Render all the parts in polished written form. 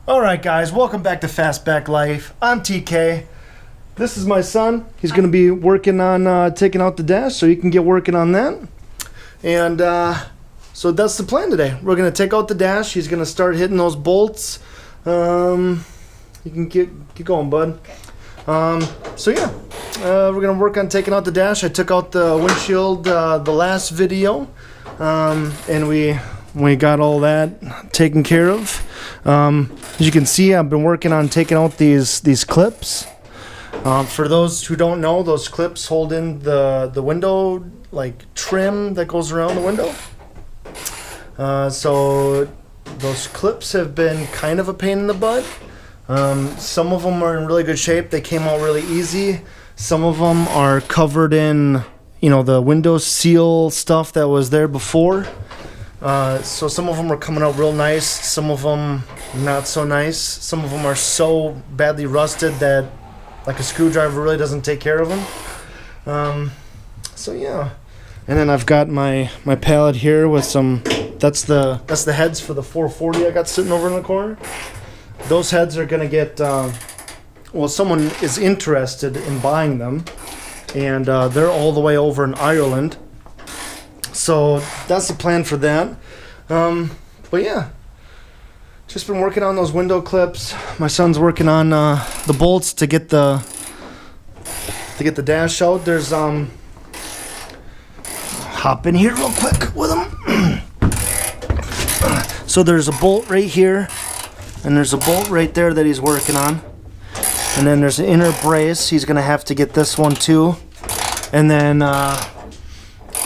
Alright guys, welcome back to Fastbacklife. I'm TK. This is my son. He's going to be working on taking out the dash, so you can get working on that. And so that's the plan today. We're going to take out the dash. He's going to start hitting those bolts. You can get going, bud. So yeah, we're going to work on taking out the dash. I took out the windshield the last video, and we got all that taken care of. As you can see, I've been working on taking out these clips. For those who don't know, those clips hold in the window like trim that goes around the window. So those clips have been kind of a pain in the butt. Some of them are in really good shape. They came out really easy. Some of them are covered in, the window seal stuff that was there before. So some of them are coming out real nice. Some of them not so nice. Some of them are so badly rusted that like a screwdriver really doesn't take care of them. So yeah. And then I've got my pallet here with some. That's the heads for the 440 I got sitting over in the corner. Those heads are gonna get. Well, someone is interested in buying them, and they're all the way over in Ireland. So that's the plan for that. But yeah, just been working on those window clips. My son's working on the bolts to get the dash out. There's hop in here real quick with him. So there's a bolt right here, and there's a bolt right there that he's working on, and then there's an inner brace. He's gonna have to get this one too, and then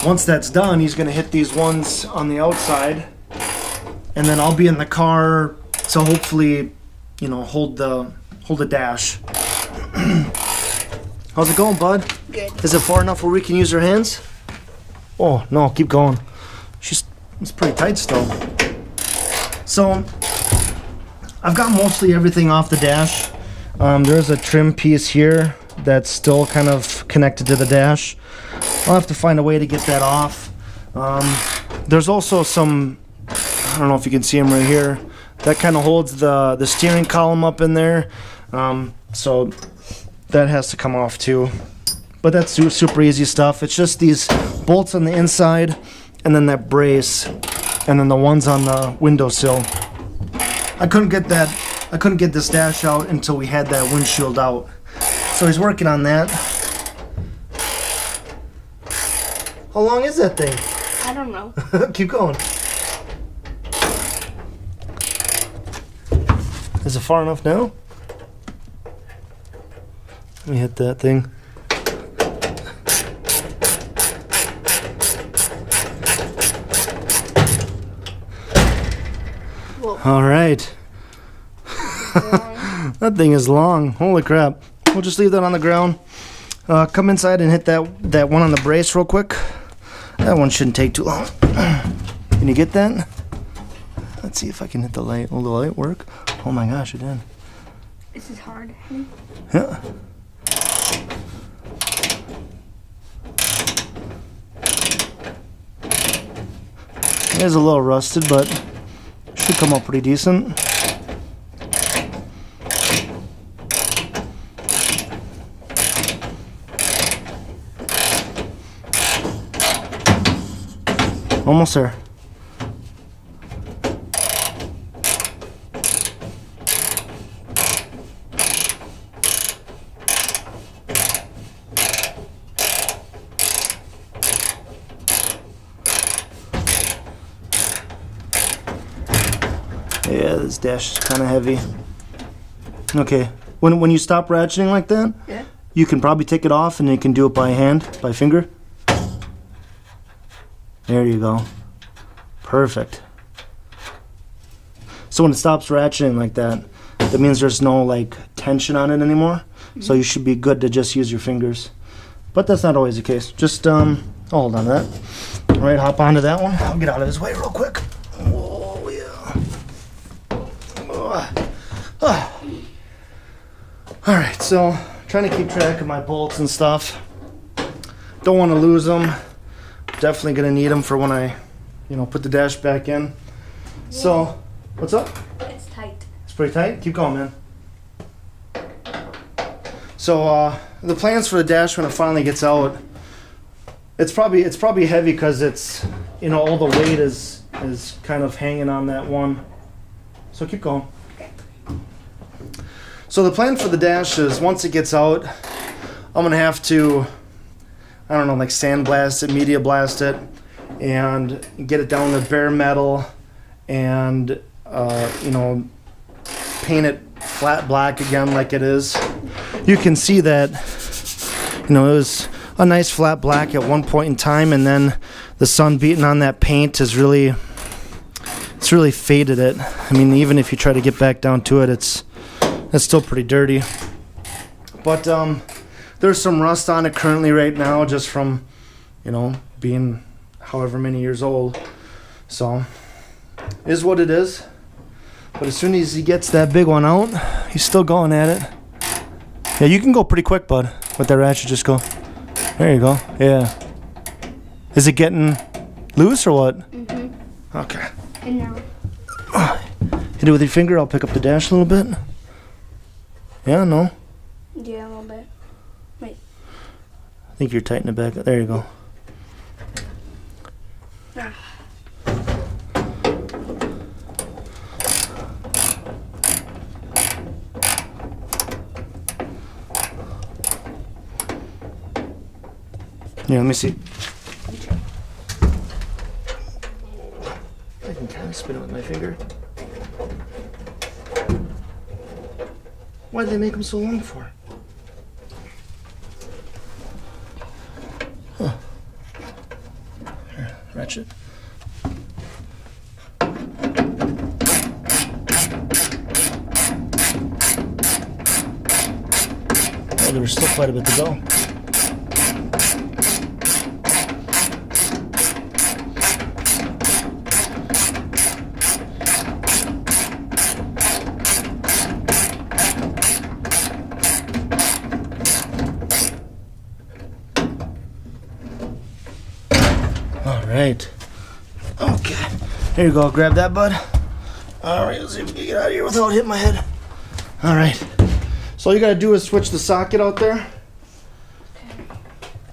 once that's done, he's gonna hit these ones on the outside, and then I'll be in the car to hopefully, hold the dash. How's it going, bud? Good. Is it far enough where we can use our hands? Oh no, keep going. It's pretty tight still. So I've got mostly everything off the dash. There's a trim piece here that's still kind of connected to the dash. I'll have to find a way to get that off. There's also some, I don't know if you can see them right here, that kind of holds the steering column up in there. So that has to come off too. But that's super easy stuff. It's just these bolts on the inside, and then that brace, and then the ones on the windowsill. I couldn't get this dash out until we had that windshield out. So he's working on that. How long is that thing? I don't know. Keep going. Is it far enough now? Let me hit that thing. Whoa. All right. That thing is long. Holy crap. We'll just leave that on the ground. Come inside and hit that one on the brace real quick. That one shouldn't take too long. Can you get that? Let's see if I can hit the light. Will the light work? Oh my gosh, it did. This is hard, honey. Yeah. It is a little rusted, but should come up pretty decent. Almost there. Yeah, this dash is kind of heavy. Okay, when you stop ratcheting like that, yeah, you can probably take it off, and you can do it by hand, by finger. There you go. Perfect. So when it stops ratcheting like that, that means there's no tension on it anymore. Mm-hmm. So you should be good to just use your fingers. But that's not always the case. Just I'll hold on to that. All right, hop onto that one. I'll get out of his way real quick. Oh yeah. All right, so trying to keep track of my bolts and stuff. Don't want to lose them. Definitely gonna need them for when I, put the dash back in. So, what's up? It's tight. pretty tight. Keep going, man. So the plans for the dash when it finally gets out, it's probably heavy because it's, you know, all the weight is kind of hanging on that one. So keep going. Okay. So the plan for the dash is once it gets out, I'm gonna have to, I don't know, like sandblast it, media blast it, and get it down to bare metal, and you know, paint it flat black again like it is. You can see that, you know, it was a nice flat black at one point in time, and then the sun beating on that paint is really, it's really faded it. I mean, even if you try to get back down to it, it's still pretty dirty. But there's some rust on it currently right now, just from, you know, being however many years old. So is what it is. But as soon as he gets that big one out, he's still going at it. Yeah, you can go pretty quick, bud, with that ratchet. Just go. There you go. Yeah. Is it getting loose or what? Mm-hmm. Okay. And now. Hit it with your finger. I'll pick up the dash a little bit. Yeah, no. Yeah, a little bit. Wait. I think you're tightening it back. There you go. Ah. Yeah, let me see. I can kind of spin it with my finger. Why did they make them so long for? Huh. Here, ratchet. Oh, there was still quite a bit to go. Alright. Okay. There you go. Grab that, bud. Alright, let's see if we can get out of here without hitting my head. Alright. So all you gotta do is switch the socket out there.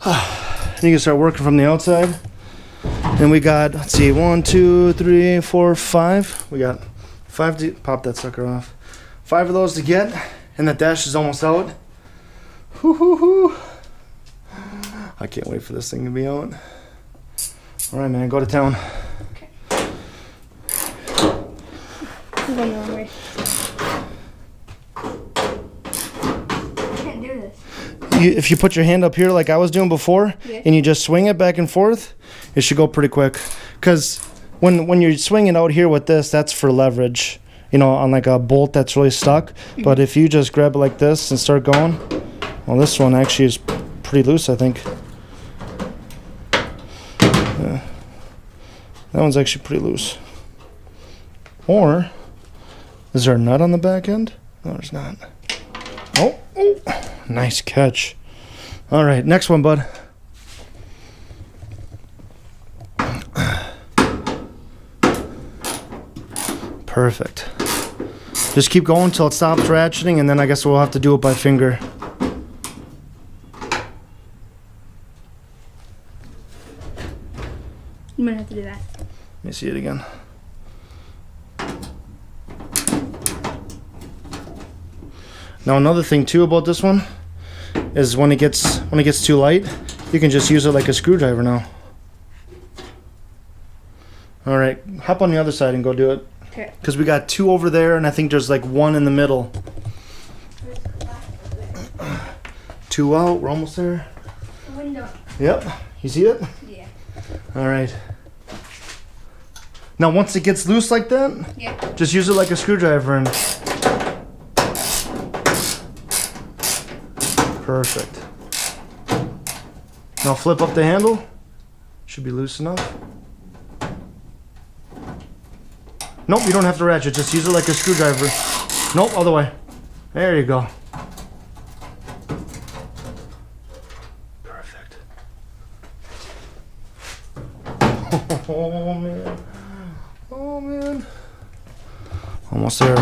And you can start working from the outside. And we got, let's see, 1, 2, 3, 4, 5. We got 5 to pop that sucker off. 5 of those to get, and that dash is almost out. Whoo-hoo-hoo. I can't wait for this thing to be out. All right, man, go to town. Okay. I'm going the wrong way. I can't do this. If you put your hand up here like I was doing before, Yeah. and you just swing it back and forth, it should go pretty quick. Because when you're swinging out here with this, that's for leverage, you know, on like a bolt that's really stuck. Mm-hmm. But if you just grab it like this and start going, well, this one actually is pretty loose, I think. Yeah. That one's actually pretty loose. Or, is there a nut on the back end? No, there's not. Oh, nice catch. All right, next one, bud. Perfect. Just keep going until it stops ratcheting, and then I guess we'll have to do it by finger. You might have to do that. Let me see it again. Now another thing too about this one is when it gets too light, you can just use it like a screwdriver now. All right, hop on the other side and go do it. Okay. Because we got 2 over there, and I think there's like 1 in the middle. 2 out. We're almost there. Window. Yep. You see it? Yeah. All right. Now once it gets loose like that, Yeah. just use it like a screwdriver and perfect. Now flip up the handle. Should be loose enough. Nope, you don't have to ratchet. Just use it like a screwdriver. Nope, other way. There you go. Perfect. Oh man. Oh man. Almost there.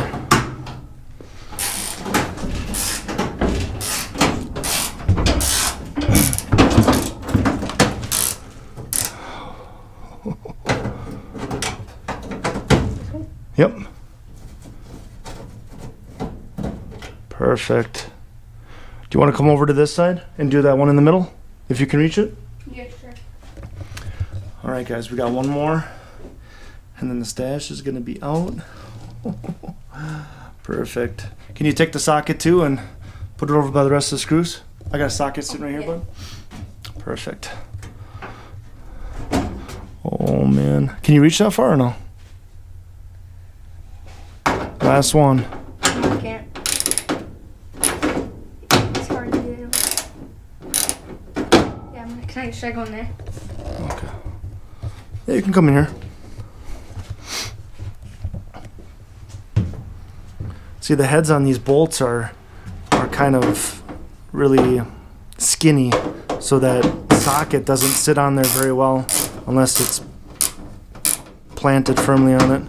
Perfect. Do you want to come over to this side and do that one in the middle, if you can reach it? Yeah, sure. All right, guys, we got one more. And then the stash is going to be out. Perfect. Can you take the socket too and put it over by the rest of the screws? I got a socket sitting right here, bud. Perfect. Oh, man. Can you reach that far or no? Last one. I can't. It's hard to do. Yeah, should I go in there? Okay. Yeah, you can come in here. See, the heads on these bolts are kind of really skinny, so that socket doesn't sit on there very well unless it's planted firmly on it.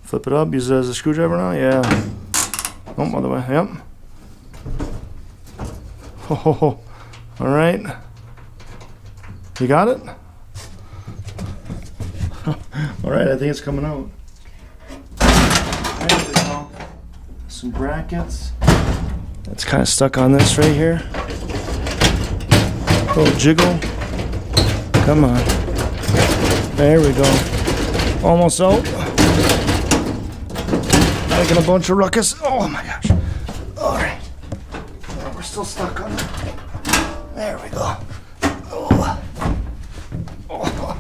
Flip it up, use it as a screwdriver now, yeah. Oh, other way, yep. Oh, all right. You got it? All right, I think it's coming out. There we go. Some brackets. It's kind of stuck on this right here. Little jiggle. Come on. There we go. Almost out. Making a bunch of ruckus. Oh my gosh. All right. Oh, we're still stuck on it. There we go. Oh. Oh.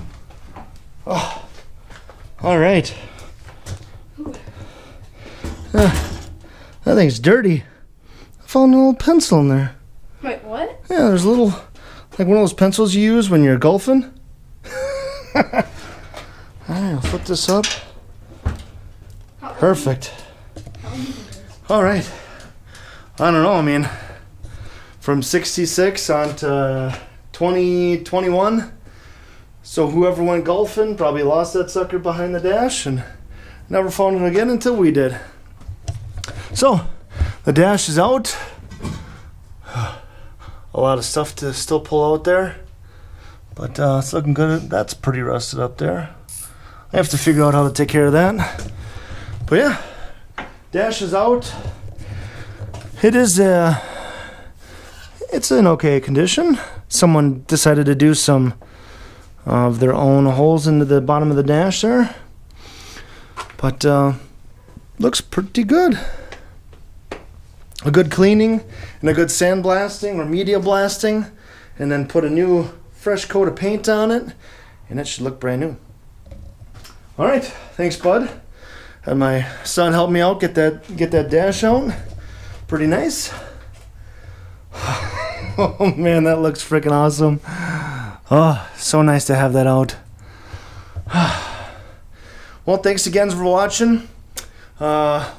Oh. All right. That thing's dirty. I found an old pencil in there. Wait, what? Yeah, there's a little, like one of those pencils you use when you're golfing. Alright, I'll flip this up. Perfect. Alright. I don't know, I mean, from 66 on to 2021. So whoever went golfing probably lost that sucker behind the dash and never found it again until we did. So, the dash is out. A lot of stuff to still pull out there. But it's looking good. That's pretty rusted up there. I have to figure out how to take care of that. But yeah, dash is out. It is it's in okay condition. Someone decided to do some of their own holes into the bottom of the dash there. But looks pretty good. A good cleaning and a good sandblasting or media blasting, and then put a new fresh coat of paint on it, and it should look brand new. All right, thanks, bud. Had my son help me out get that dash out. Pretty nice. Oh man, that looks freaking awesome. Oh, so nice to have that out. Well, thanks again for watching.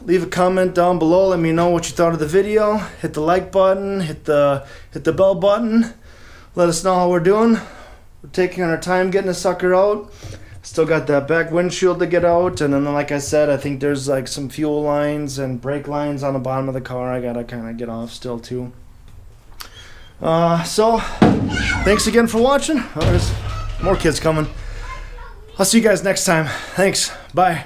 Leave a comment down below. Let me know what you thought of the video. Hit the like button. Hit the bell button. Let us know how we're doing. We're taking our time getting the sucker out. Still got that back windshield to get out, and then like I said, I think there's like some fuel lines and brake lines on the bottom of the car I gotta kind of get off still too. So thanks again for watching. Oh, there's more kids coming. I'll see you guys next time. Thanks. Bye.